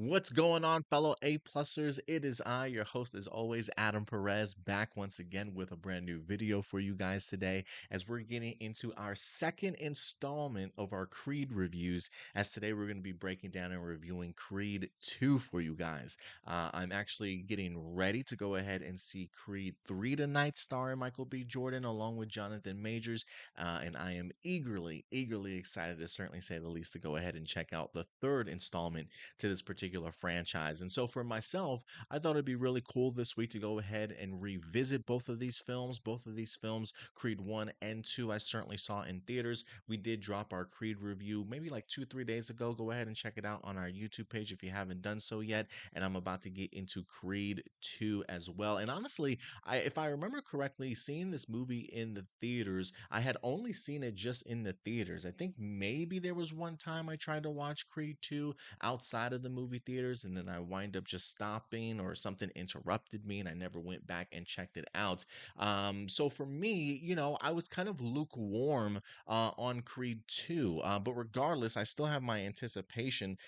What's going on, fellow A-plussers? It is I, your host, as always, Adam Perez, back once again with a brand new video for you guys today as we're getting into our second installment of our Creed reviews. As today we're going to be breaking down and reviewing Creed 2 for you guys. I'm actually getting ready to go ahead and see Creed 3 tonight, starring Michael B. Jordan along with Jonathan Majors. And I am eagerly excited, to certainly say the least, to go ahead and check out the third installment to this particular franchise. And so for myself, I thought it'd be really cool this week to go ahead and revisit both of these films. Both of these films, Creed 1 and 2, I certainly saw in theaters. We did drop our Creed review maybe like 2-3 days ago. Go ahead and check it out on our YouTube page if you haven't done so yet. And I'm about to get into Creed 2 as well. And honestly, if I remember correctly, seeing this movie in the theaters, I had only seen it just in the theaters. I think maybe there was one time I tried to watch Creed 2 outside of the movie theaters, and then I wind up just stopping or something interrupted me and I never went back and checked it out. So for me, I was kind of lukewarm on Creed 2, but regardless, I still have my anticipation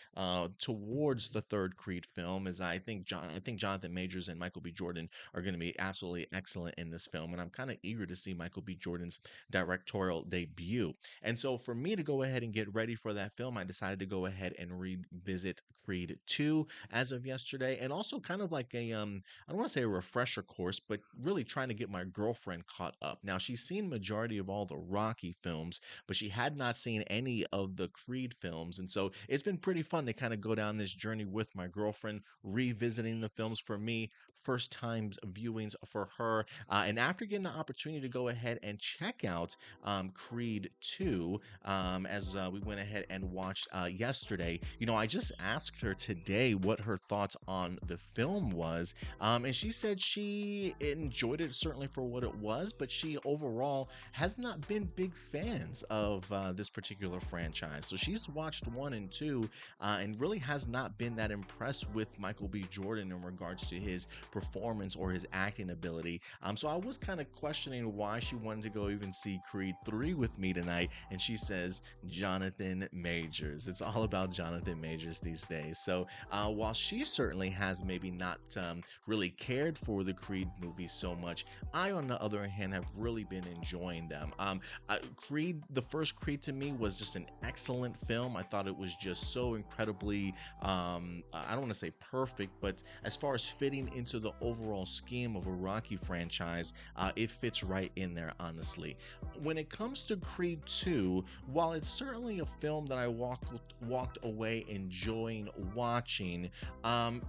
towards the third Creed film, as I think Jonathan Majors and Michael B. Jordan are going to be absolutely excellent in this film, and I'm kind of eager to see Michael B. Jordan's directorial debut. And so for me to go ahead and get ready for that film, I decided to go ahead and revisit Creed 2 as of yesterday, and also kind of like I don't want to say a refresher course, but really trying to get my girlfriend caught up. Now, she's seen majority of all the Rocky films, but she had not seen any of the Creed films. And so it's been pretty fun to kind of go down this journey with my girlfriend, revisiting the films for me, first times viewings for her. And after getting the opportunity to go ahead and check out Creed 2, as we went ahead and watched yesterday. I just asked her today what her thoughts on the film was, and she said she enjoyed it certainly for what it was, but she overall has not been big fans of this particular franchise. So she's watched 1 and 2, and really has not been that impressed with Michael B. Jordan in regards to his performance or his acting ability. So I was kind of questioning why she wanted to go even see Creed 3 with me tonight, and she says Jonathan Majors. It's all about Jonathan Majors these days. So while she certainly has maybe not really cared for the Creed movies so much, I, on the other hand, have really been enjoying them. Creed, the first Creed, to me was just an excellent film. I thought it was just so incredibly, I don't want to say perfect, but as far as fitting into the overall scheme of a Rocky franchise, it fits right in there, honestly. When it comes to Creed 2, while it's certainly a film that I walked away enjoying watching,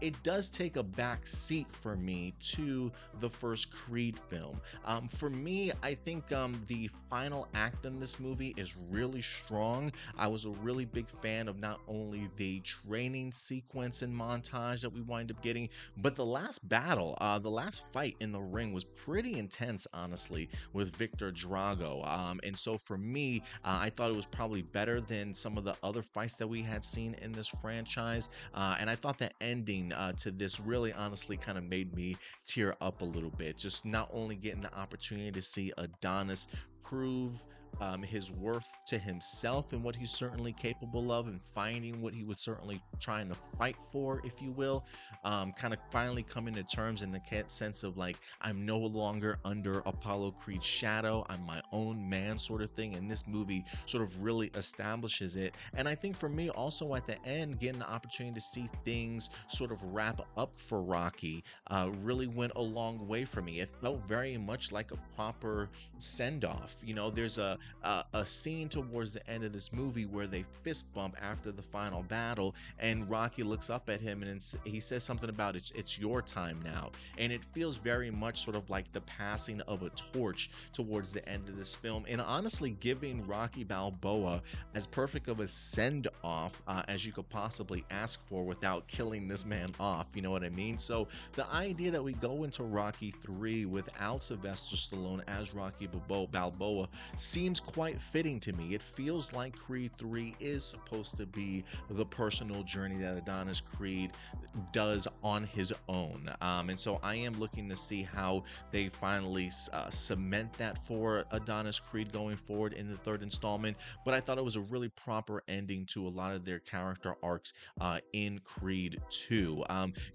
it does take a back seat for me to the first Creed film. For me, I think the final act in this movie is really strong. I was a really big fan of not only the training sequence and montage that we wind up getting, but the last battle, the last fight in the ring was pretty intense, honestly, with Victor Drago. And so for me, I thought it was probably better than some of the other fights that we had seen in this franchise. And I thought the ending to this really honestly kind of made me tear up a little bit. Just not only getting the opportunity to see Adonis prove his worth to himself and what he's certainly capable of, and finding what he was certainly trying to fight for, if you will, kind of finally coming to terms in the sense of like, I'm no longer under Apollo Creed's shadow, I'm my own man, sort of thing. And this movie sort of really establishes it. And I think for me also at the end, getting the opportunity to see things sort of wrap up for Rocky really went a long way for me. It felt very much like a proper send-off. There's a scene towards the end of this movie where they fist bump after the final battle, and Rocky looks up at him and he says something about it's your time now. And it feels very much sort of like the passing of a torch towards the end of this film, and honestly giving Rocky Balboa as perfect of a send-off as you could possibly ask for without killing this man off. You know what I mean? So the idea that we go into Rocky 3 without Sylvester Stallone as Rocky Balboa seemed seems quite fitting to me. It feels like Creed 3 is supposed to be the personal journey that Adonis Creed does on his own. And so I am looking to see how they finally cement that for Adonis Creed going forward in the third installment. But I thought it was a really proper ending to a lot of their character arcs in Creed 2.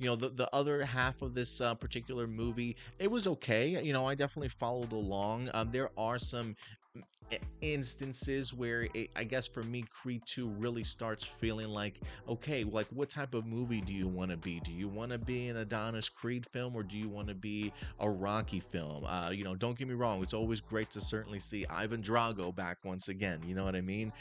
The other half of this particular movie, it was okay. I definitely followed along. There are some instances where I guess for me, Creed 2 really starts feeling like, okay, like what type of movie do you want to be? Do you want to be an Adonis Creed film, or do you want to be a Rocky film? Don't get me wrong, it's always great to certainly see Ivan Drago back once again. You know what I mean?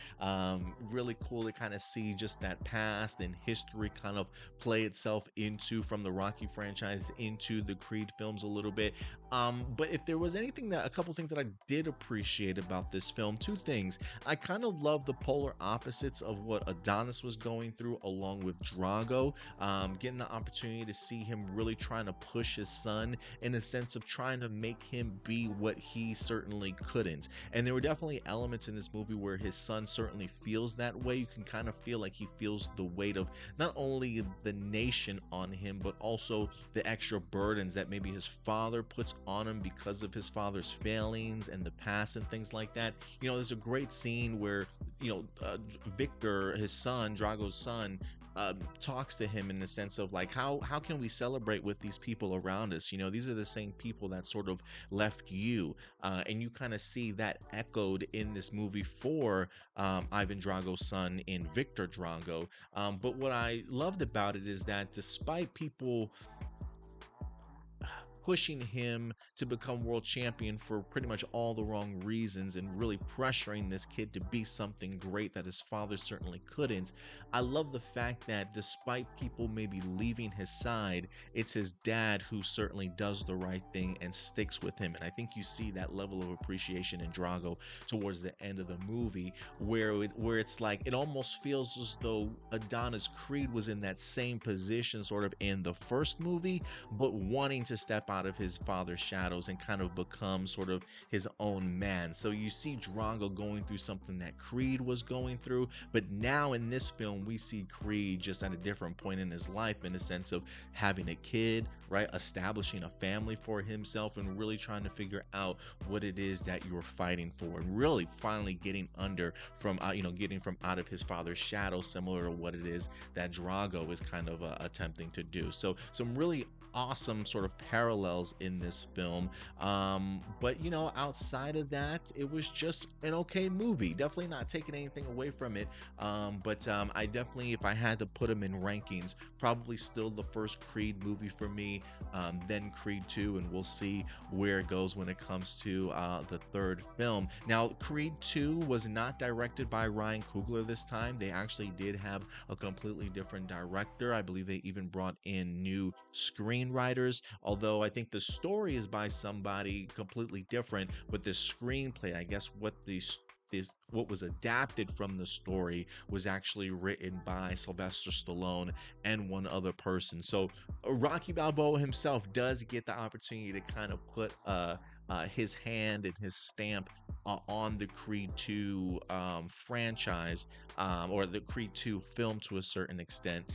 Really cool to kind of see just that past and history kind of play itself into from the Rocky franchise into the Creed films a little bit. But if there was anything that a couple things that I did appreciate about this film, two things. I kind of love the polar opposites of what Adonis was going through along with Drago. Getting the opportunity to see him really trying to push his son in a sense of trying to make him be what he certainly couldn't. And there were definitely elements in this movie where his son certainly feels that way. You can kind of feel like he feels the weight of not only the nation on him, but also the extra burdens that maybe his father puts on him because of his father's failings and the past and things like that. There's a great scene where, Victor, his son, Drago's son, talks to him in the sense of like, how can we celebrate with these people around us? These are the same people that sort of left you, and you kind of see that echoed in this movie for Ivan Drago's son in Victor Drago. But what I loved about it is that despite people pushing him to become world champion for pretty much all the wrong reasons and really pressuring this kid to be something great that his father certainly couldn't. I love the fact that despite people maybe leaving his side, it's his dad who certainly does the right thing and sticks with him. And I think you see that level of appreciation in Drago towards the end of the movie, where it's like it almost feels as though Adonis Creed was in that same position sort of in the first movie, but wanting to step out of his father's shadows and kind of become sort of his own man. So you see Drago going through something that Creed was going through, but now in this film we see Creed just at a different point in his life, in the sense of having a kid, right, establishing a family for himself and really trying to figure out what it is that you're fighting for, and really finally getting getting from out of his father's shadow, similar to what it is that Drago is kind of attempting to do. So some really awesome sort of parallels in this film. But outside of that, it was just an okay movie. Definitely not taking anything away from it. But I definitely, if I had to put them in rankings, probably still the first Creed movie for me, then Creed 2, and we'll see where it goes when it comes to the third film. Now, Creed 2 was not directed by Ryan Coogler this time. They actually did have a completely different director. I believe they even brought in new screenwriters, although I think the story is by somebody completely different, but the screenplay, I guess what was adapted from the story was actually written by Sylvester Stallone and one other person. So Rocky Balboa himself does get the opportunity to kind of put his hand and his stamp on the Creed 2 franchise, or the Creed 2 film to a certain extent.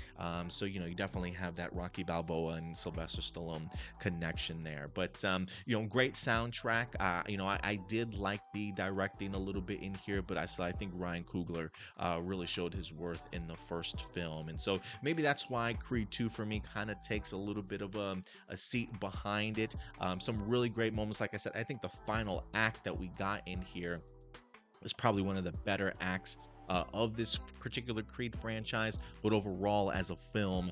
So you definitely have that Rocky Balboa and Sylvester Stallone connection there. But great soundtrack. I did like the directing a little bit in here, but I think Ryan Coogler really showed his worth in the first film, and so maybe that's why Creed 2 for me kind of takes a little bit of a seat behind it. Some really great moments. Like I said, I think the final act that we got in here is probably one of the better acts of this particular Creed franchise, but overall as a film,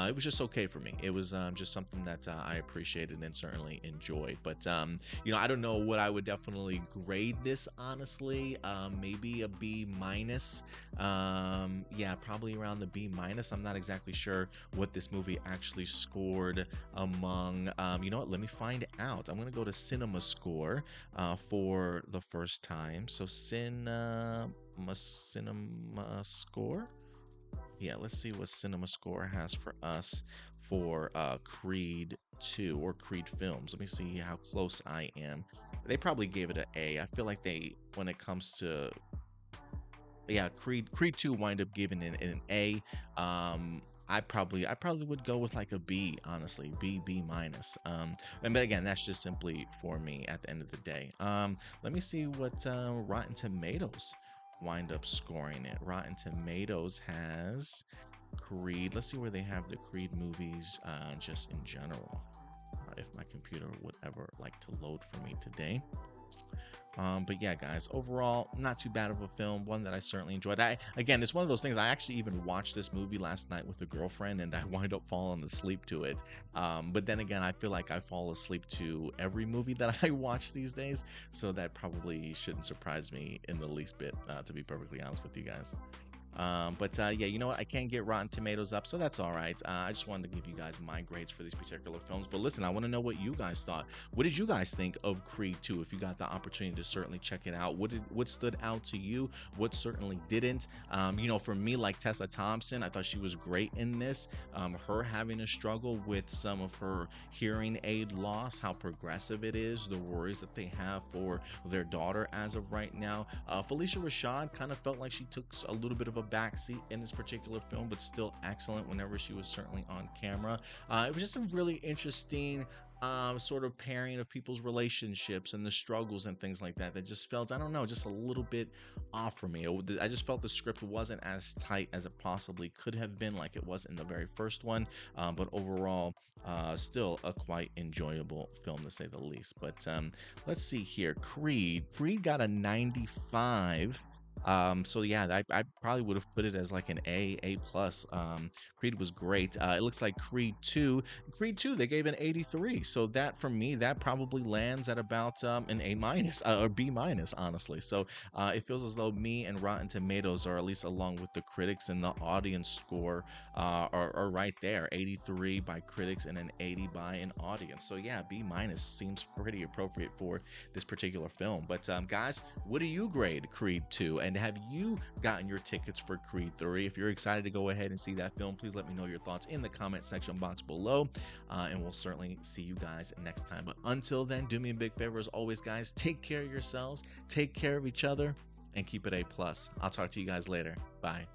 it was just okay for me. It was just something that I appreciated and certainly enjoyed. But I don't know what I would definitely grade this, honestly. Maybe a B minus. Yeah, probably around the B minus. I'm not exactly sure what this movie actually scored among. You know what? Let me find out. I'm gonna go to Cinema Score for the first time. So Cinema Score. Yeah, let's see what Cinema Score has for us for Creed 2 or Creed films. Let me see how close I am they probably gave it an A. I feel like they, when it comes to, yeah, Creed 2 wind up giving it an A. I probably would go with like a B, honestly. B minus. And but again, that's just simply for me at the end of the day. Let me see what Rotten Tomatoes wind up scoring it. Rotten Tomatoes has Creed. Let's see where they have the Creed movies just in general. If my computer would ever like to load for me today. But yeah, guys, overall, not too bad of a film. One that I certainly enjoyed. Again, it's one of those things. I actually even watched this movie last night with a girlfriend, and I wind up falling asleep to it. But then again, I feel like I fall asleep to every movie that I watch these days, so that probably shouldn't surprise me in the least bit, to be perfectly honest with you guys. But yeah, you know what? I can't get Rotten Tomatoes up, so that's all right. I just wanted to give you guys my grades for these particular films. But listen, I want to know what you guys thought. What did you guys think of Creed 2? If you got the opportunity to certainly check it out, what stood out to you? What certainly didn't? You know, for me, like Tessa Thompson, I thought she was great in this. Her having a struggle with some of her hearing aid loss, how progressive it is, the worries that they have for their daughter as of right now. Felicia Rashad kind of felt like she took a little bit of a backseat in this particular film, but still excellent whenever she was certainly on camera. It was just a really interesting sort of pairing of people's relationships and the struggles and things like that just felt, I don't know, just a little bit off for me. I just felt the script wasn't as tight as it possibly could have been, like it was in the very first one. But overall, still a quite enjoyable film to say the least. But let's see here. Creed got a 95. So yeah, I probably would have put it as like an A plus. Creed was great. It looks like Creed 2, they gave an 83. So that, for me, that probably lands at about an A minus or B minus, honestly. So it feels as though me and Rotten Tomatoes, or at least along with the critics and the audience score, are right there. 83 by critics and an 80 by an audience. So yeah, B minus seems pretty appropriate for this particular film. But guys, what do you grade Creed 2? And have you gotten your tickets for Creed 3? If you're excited to go ahead and see that film, please let me know your thoughts in the comment section box below. And we'll certainly see you guys next time. But until then, do me a big favor as always, guys. Take care of yourselves, take care of each other, and keep it A plus. I'll talk to you guys later. Bye.